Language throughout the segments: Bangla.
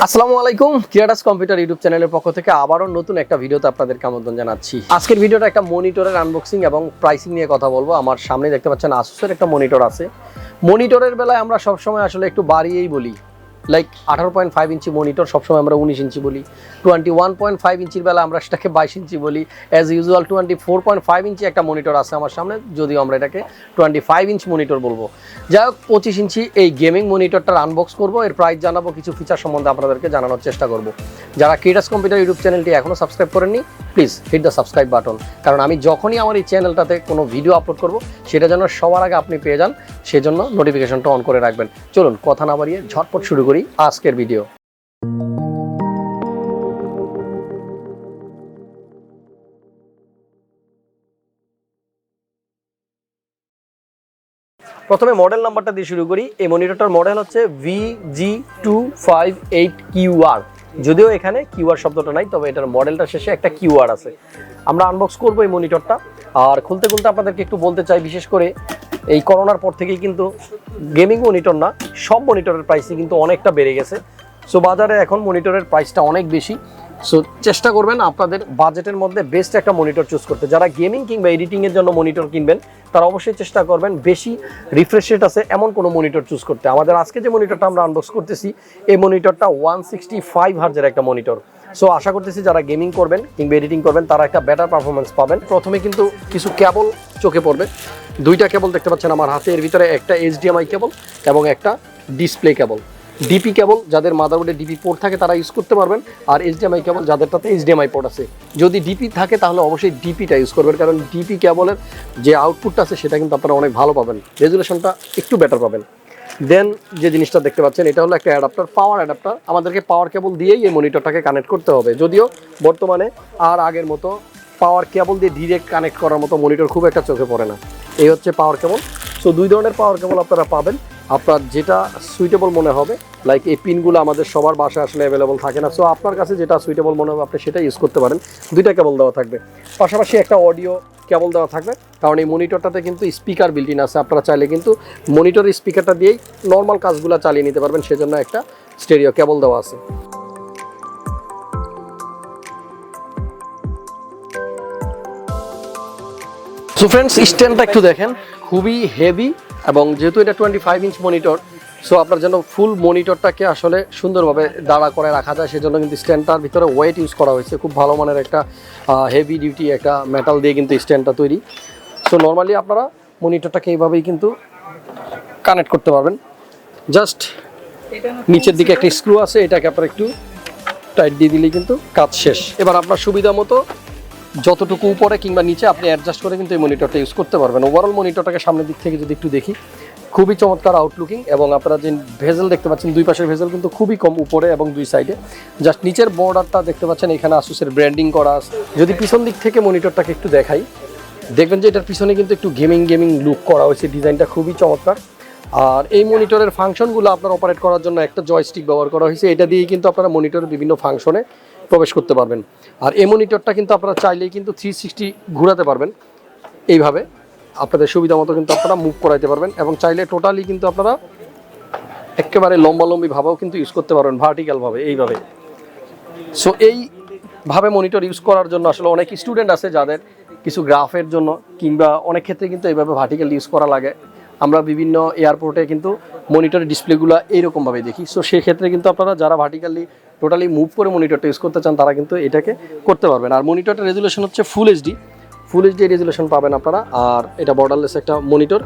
আসসালামু আলাইকুম, ক্রিয়েটাস কম্পিউটার ইউটিউব চ্যানেলের পক্ষ থেকে আবারও নতুন একটা ভিডিওতে আপনাদেরকে আমন্ত্রণ জানাচ্ছি। আজকের ভিডিওটা একটা মনিটরের আনবক্সিং এবং প্রাইসিং নিয়ে কথা বলবো। আমার সামনে দেখতে পাচ্ছেন আসুসের একটা মনিটর আছে। মনিটরের বেলায় আমরা সবসময় আসলে একটু বাড়িয়েই বলি, লাইক 18.5 ইঞ্চি মনিটর সবসময় আমরা 19 ইঞ্চি বলি, 21.5 ইঞ্চির বেলা আমরা সেটাকে 22 ইঞ্চি বলি। অ্যাজ ইউজুয়াল 24.5 ইঞ্চি একটা মনিটর আছে আমার সামনে, যদিও আমরা এটাকে 25 ইঞ্চ মনিটর বলবো। যাই হোক, 25 ইঞ্চি এই গেমিং মনিটরটার আনবক্স করবো, এর প্রাইস জানাবো, কিছু ফিচার সম্বন্ধে আপনাদেরকে জানানোর চেষ্টা করব। যারা ক্রিয়েটাস কম্পিউটার ইউটিউব চ্যানেলটি এখনও সাবস্ক্রাইব করেননি, please hit the subscribe button, কারণ আমি যখনই আমার এই চ্যানেলটাতে কোনো ভিডিও আপলোড করব সেটা যেন সবার আগে আপনি পেয়ে যান, সেজন্য নোটিফিকেশনটা অন করে রাখবেন। চলুন কথা না বাড়িয়ে ঝটপট শুরু করি আজকের ভিডিও। প্রথমে মডেল নাম্বারটা দিয়ে শুরু করি। এই মনিটরটার মডেল হচ্ছে VG258QR। যদিও এখানে কিউআর শব্দটা নাই, তবে এটার মডেলটা শেষে একটা কিউআর আছে। আমরা আনবক্স করবো এই মনিটরটা, আর খুলতে খুলতে আপনাদেরকে একটু বলতে চাই, বিশেষ করে এই করোনার পর থেকেই কিন্তু গেমিং মনিটর না, সব মনিটরের প্রাইসই কিন্তু অনেকটা বেড়ে গেছে। সো বাজারে এখন মনিটরের প্রাইসটা অনেক বেশি। সো চেষ্টা করবেন আপনাদের বাজেটের মধ্যে বেস্ট একটা মনিটর চুজ করতে। যারা গেমিং কিংবা এডিটিংয়ের জন্য মনিটর কিনবেন তারা অবশ্যই চেষ্টা করবেন বেশি রিফ্রেশ রেট আছে এমন কোনো মনিটর চুজ করতে। আমাদের আজকে যে মনিটরটা আমরা আনবক্স করতেছি, এই মনিটরটা 165 হার্জের একটা মনিটর। সো আশা করতেছি যারা গেমিং করবেন কিংবা এডিটিং করবেন তারা একটা বেটার পারফরমেন্স পাবেন। প্রথমে কিন্তু কিছু কেবল চোখে পড়বে। দুইটা কেবল দেখতে পাচ্ছেন আমার হাতে, এর ভিতরে একটা HDMI কেবল এবং একটা ডিসপ্লে কেবল। ডিপি কেবল যাদের মাদারবোর্ডে ডিপি পোর্ট থাকে তারা ইউজ করতে পারবেন, আর HDMI কেবল যাদেরটাতে HDMI পোর্ট আছে। যদি ডিপি থাকে তাহলে অবশ্যই ডিপিটা ইউজ করবেন, কারণ ডিপি কেবলের যে আউটপুটটা আছে সেটা কিন্তু আপনারা অনেক ভালো পাবেন, রেজুলেশনটা একটু বেটার পাবেন। দেন যে জিনিসটা দেখতে পাচ্ছেন, এটা হলো একটা অ্যাডাপ্টার, পাওয়ার অ্যাডাপ্টার। আমাদেরকে পাওয়ার কেবল দিয়েই এই মনিটরটাকে কানেক্ট করতে হবে, যদিও বর্তমানে আর আগের মতো পাওয়ার কেবল দিয়ে ডিরেক্ট কানেক্ট করার মতো মনিটর খুব একটা চোখে পড়ে না। এই হচ্ছে পাওয়ার কেবল। সো দুই ধরনের পাওয়ার কেবল আপনারা পাবেন, আপনার যেটা সুইটেবল মনে হবে। লাইক এই পিনগুলো আমাদের সবার বাসায় আসলে অ্যাভেলেবল থাকে না, সো আপনার কাছে যেটা সুইটেবল মনে হবে আপনি সেটা ইউজ করতে পারেন। দুইটা কেবল দেওয়া থাকবে, পাশাপাশি একটা অডিও কেবল দেওয়া থাকবে, কারণ এই মনিটরটাতে কিন্তু স্পিকার বিল্ট ইন আছে। আপনারা চাইলে কিন্তু মনিটরের স্পিকারটা দিয়েই নর্মাল কাজগুলো চালিয়ে নিতে পারবেন, সেজন্য একটা স্টেরিও কেবল দেওয়া আছে। সো ফ্রেন্ডস, স্ট্যান্ডটা একটু দেখেন, খুবই হেভি, এবং যেহেতু এটা 25 ইঞ্চ মনিটর, সো আপনার জন্য ফুল মনিটরটাকে আসলে সুন্দরভাবে দাঁড়া করে রাখা যায়, সেজন্য কিন্তু স্ট্যান্ডটার ভিতরে ওয়েট ইউজ করা হয়েছে। খুব ভালো মানের একটা হেভি ডিউটি একটা মেটাল দিয়ে কিন্তু স্ট্যান্ডটা তৈরি। সো নর্মালি আপনারা মনিটরটাকে এইভাবেই কিন্তু কানেক্ট করতে পারবেন। জাস্ট নিচের দিকে একটা স্ক্রু আছে, এটাকে আপনারা একটু টাইট দিয়ে দিলেই কিন্তু কাজ শেষ। এবার আপনার সুবিধা মতো যতটুকু উপরে কিংবা নিচে আপনি অ্যাডজাস্ট করে কিন্তু এই মনিটরটা ইউজ করতে পারবেন। ওভারঅল মনিটরটাকে সামনের দিক থেকে যদি একটু দেখি, খুবই চমৎকার আউটলুকিং, এবং আপনারা যে ভেজেল দেখতে পাচ্ছেন, দুই পাশের ভেজেল কিন্তু খুবই কম, উপরে এবং দুই সাইডে। জাস্ট নিচের বর্ডারটা দেখতে পাচ্ছেন, এখানে আসুসের ব্র্যান্ডিং করা আছে। যদি পিছন দিক থেকে মনিটরটাকে একটু দেখাই, দেখবেন যে এটার পিছনে কিন্তু একটু গেমিং লুক করা হয়েছে, ডিজাইনটা খুবই চমৎকার। আর এই মনিটরের ফাংশনগুলো আপনার অপারেট করার জন্য একটা জয়স্টিক ব্যবহার করা হয়েছে, এটা দিয়েই কিন্তু আপনারা মনিটরের বিভিন্ন ফাংশনে প্রবেশ করতে পারবেন। আর এই মনিটরটা কিন্তু আপনারা চাইলেই কিন্তু 360 ঘোরাতে পারবেন, এইভাবে আপনাদের সুবিধা মতো কিন্তু আপনারা মুভ করাইতে পারবেন, এবং চাইলে টোটালি কিন্তু আপনারা একেবারে লম্বালম্বি ভাবেও কিন্তু ইউজ করতে পারবেন, ভার্টিক্যালভাবে এইভাবে। সো এইভাবে মনিটর ইউজ করার জন্য আসলে অনেক স্টুডেন্ট আছে যাদের কিছু গ্রাফের জন্য কিংবা অনেক ক্ষেত্রে কিন্তু এইভাবে ভার্টিক্যাল ইউজ করা লাগে। আমরা বিভিন্ন এয়ারপোর্টে কিন্তু মনিটরের ডিসপ্লেগুলো এইরকমভাবে দেখি। সো সেক্ষেত্রে কিন্তু আপনারা যারা ভার্টিক্যালি টোটালি মুভ করে মনিটরটা ইউজ করতে চান তারা কিন্তু এটাকে করতে পারবেন। আর মনিটরটার রেজুলেশন হচ্ছে ফুল এইচডি রেজুলেশন পাবেন আপনারা, আর এটা বর্ডারলেস একটা মনিটর।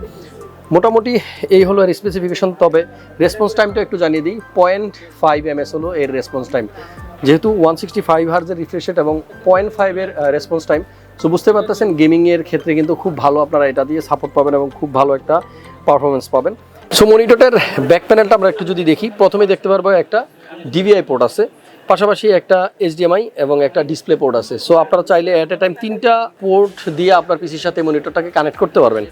মোটামুটি এই হলো এর স্পেসিফিকেশন। তবে রেসপন্স টাইমটা একটু জানিয়ে দিই, 0.5 ms হলো এর রেসপন্স টাইম। যেহেতু 165 হার্জের রিফ্রেশ রেট এবং 0.5 এর রেসপন্স টাইম, সো বুঝতে পারতেছেন গেমিংয়ের ক্ষেত্রে কিন্তু খুব ভালো আপনারা এটা দিয়ে সাপোর্ট পাবেন এবং খুব ভালো একটা পারফরমেন্স পাবেন। সো মনিটরের ব্যাক প্যানেলটা আমরা একটু যদি দেখি, প্রথমে দেখতে পারবো একটা DVI পোর্ট আছে, পাশাপাশি একটা HDMI এবং একটা ডিসপ্লে পোর্ট আছে। সো আপনারা চাইলে অ্যাট এ টাইম 3টা পোর্ট দিয়ে আপনার পিসির সাথে মনিটরটাকে কানেক্ট করতে পারবেন।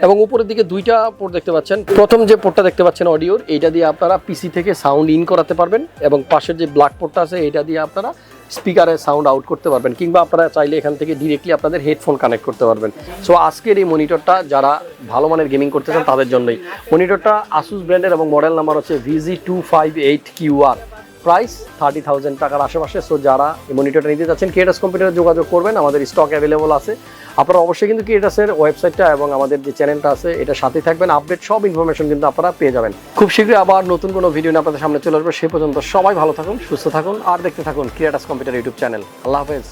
এবং উপরের দিকে 2টা পোর্ট দেখতে পাচ্ছেন। প্রথম যে পোর্টটা দেখতে পাচ্ছেন অডিওর, এইটা দিয়ে আপনারা পিসি থেকে সাউন্ড ইন করাতে পারবেন, এবং পাশের যে ব্ল্যাক পোর্টটা আছে এইটা দিয়ে আপনারা স্পিকারে সাউন্ড আউট করতে পারবেন, কিংবা আপনারা চাইলে এখান থেকে ডিরেক্টলি আপনাদের হেডফোন কানেক্ট করতে পারবেন। সো আজকের এই মনিটরটা যারা ভালো মানের গেমিং করতে চান তাদের জন্যই। মনিটরটা আসুস ব্র্যান্ডের এবং মডেল নাম্বার হচ্ছে VG258QR। প্রাইস 30,000 টাকার আশেপাশে। সো যারা এই মনিটরটা নিতে চাচ্ছেন Creatus কম্পিউটারে যোগাযোগ করবেন, আমাদের স্টক অ্যাভেলেবল আছে। আপনারা অবশ্যই কিন্তু Creatusের ওয়েবসাইটটা এবং আমাদের যে চ্যানেলটা আছে এটা সাথে থাকবেন, আপডেট সব ইনফরমেশন কিন্তু আপনারা পেয়ে যাবেন। খুব শীঘ্রই আবার নতুন কোনো ভিডিও নিয়ে আপনাদের সামনে চলে আসবে। সে পর্যন্ত সবাই ভালো থাকুন, সুস্থ থাকুন আর দেখতে থাকুন Creatus কম্পিউটার ইউটিউব চ্যানেল। আল্লাহ হাফেজ।